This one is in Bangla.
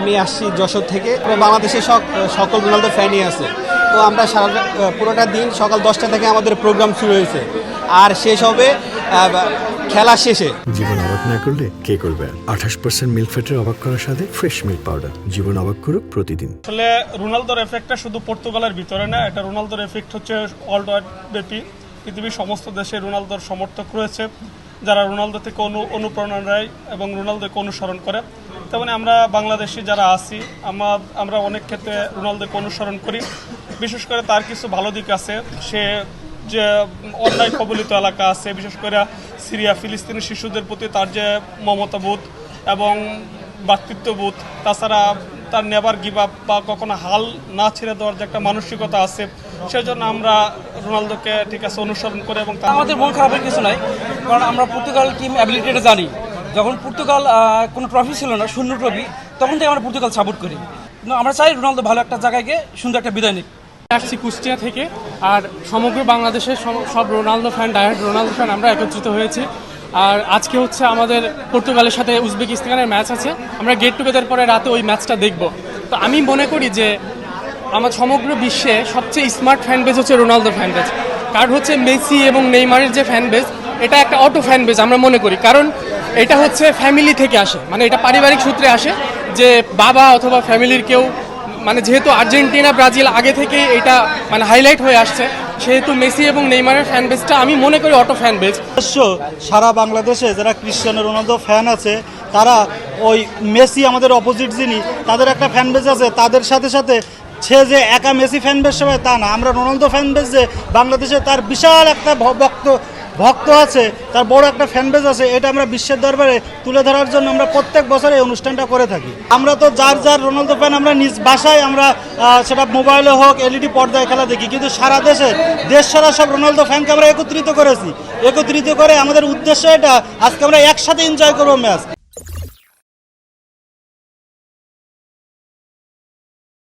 আমি আসছি যশোর থেকে। বাংলাদেশের সকল রোনালদো ফ্যানই আছে। তো আমরা পুরোটা দিন সকাল 10টা থেকে আমাদের প্রোগ্রাম শুরু হয়েছে, আর শেষ হবে খেলা শেষে। জীবন অবাক না করলে কে করবে? 28% মিল্ক ফ্যাটের অবাক করার সাথে ফ্রেশ মিল্ক পাউডার। জীবন অবাক করুক প্রতিদিন। আসলে রোনালদোর এফেক্টটা শুধু পর্তুগালের ভিতরে না, এটা রোনালদোর এফেক্ট হচ্ছে ওয়ার্ল্ড ওয়াইড ব্যাপী। পৃথিবীর সমস্ত দেশে রোনালদোর সমর্থক রয়েছে, যারা রোনালদো থেকে অনুপ্রেরণা নেয় এবং রোনালদোকে অনুসরণ করে। তেমনি আমরা বাংলাদেশি যারা আছি, আমরা অনেক ক্ষেত্রে রোনালদোকে অনুসরণ করি। বিশেষ করে তার কিছু ভালো দিক আছে। সে যে অন্যায় কবলিত এলাকা আছে, বিশেষ করে সিরিয়া ফিলিস্তিনি শিশুদের প্রতি তার যে মমতাবোধ এবং ভ্রাতৃত্ববোধ, তাছাড়া তার নেভার গিভ আপ বা কখনো হাল না ছেড়ে দেওয়ার যে একটা মানসিকতা আছে, সেজন্য আমরা রোনালদোকে ঠিক আছে অনুসরণ করে। এবং আমাদের মন খারাপের কিছু নাই, কারণ আমরা পর্তুগাল টিম অ্যাবিলিটিটা জানি। যখন পর্তুগাল কোনো ট্রফি ছিল না, শূন্য ট্রফি, তখন থেকে আমরা পর্তুগাল সাপোর্ট করি। কিন্তু আমরা চাই রোনালদো ভালো একটা জায়গায় গিয়ে সুন্দর একটা বিদায় নিক। আসছি কুষ্টিয়া থেকে, আর সমগ্র বাংলাদেশের সব রোনালদো ফ্যান, ডায়ার্ড রোনালদো ফ্যান আমরা একত্রিত হয়েছি। আর আজকে হচ্ছে আমাদের পর্তুগালের সাথে উজবেকিস্তানের ম্যাচ আছে। আমরা গেট টুগেদার পরে রাতে ওই ম্যাচটা দেখব। তো আমি মনে করি যে আমার সমগ্র বিশ্বে সবচেয়ে স্মার্ট ফ্যান বেজ হচ্ছে রোনালদো ফ্যান বেজ। কারণ হচ্ছে মেসি এবং নেইমারের যে ফ্যান বেজ, এটা একটা অটো ফ্যান বেজ আমরা মনে করি। কারণ এটা হচ্ছে ফ্যামিলি থেকে আসে, মানে এটা পারিবারিক সূত্রে আসে যে বাবা অথবা ফ্যামিলির কেউ, মানে যেহেতু আর্জেন্টিনা ব্রাজিল আগে থেকেই এটা মানে হাইলাইট হয়ে আসছে, সেহেতু মেসি এবং নেইমারের ফ্যান বেজটা আমি মনে করি অটো ফ্যান বেজ। সারা বাংলাদেশে যারা ক্রিশ্চিয়ানো রোনালদো ফ্যান আছে, তারা ওই মেসি আমাদের অপোজিট যিনি, তাদের একটা ফ্যান বেজ আছে। তাদের সাথে সাথে সে যে একা মেসি ফ্যান বেজ সবাই তা না, আমরা রোনালদো ফ্যান বেজ যে বাংলাদেশে তার বিশাল একটা ভক্ত আছে, তার বড় একটা ফ্যান বেজ আছে। এটা আমরা বিশ্বের দরবারে তুলে ধরার জন্য আমরা প্রত্যেক বছর এই অনুষ্ঠানটা করে থাকি। আমরা তো যার রোনালদো ফ্যান আমরা নিজ বাসায়, আমরা সেটা মোবাইলে হোক এলইডি পর্দায় খেলা দেখি, কিন্তু সারা দেশ সারা সব রোনালদো ফ্যানকে আমরা একত্রিত করেছি। একত্রিত করে আমাদের উদ্দেশ্য এটা, আজকে আমরা একসাথে এনজয় করবো ম্যাচ।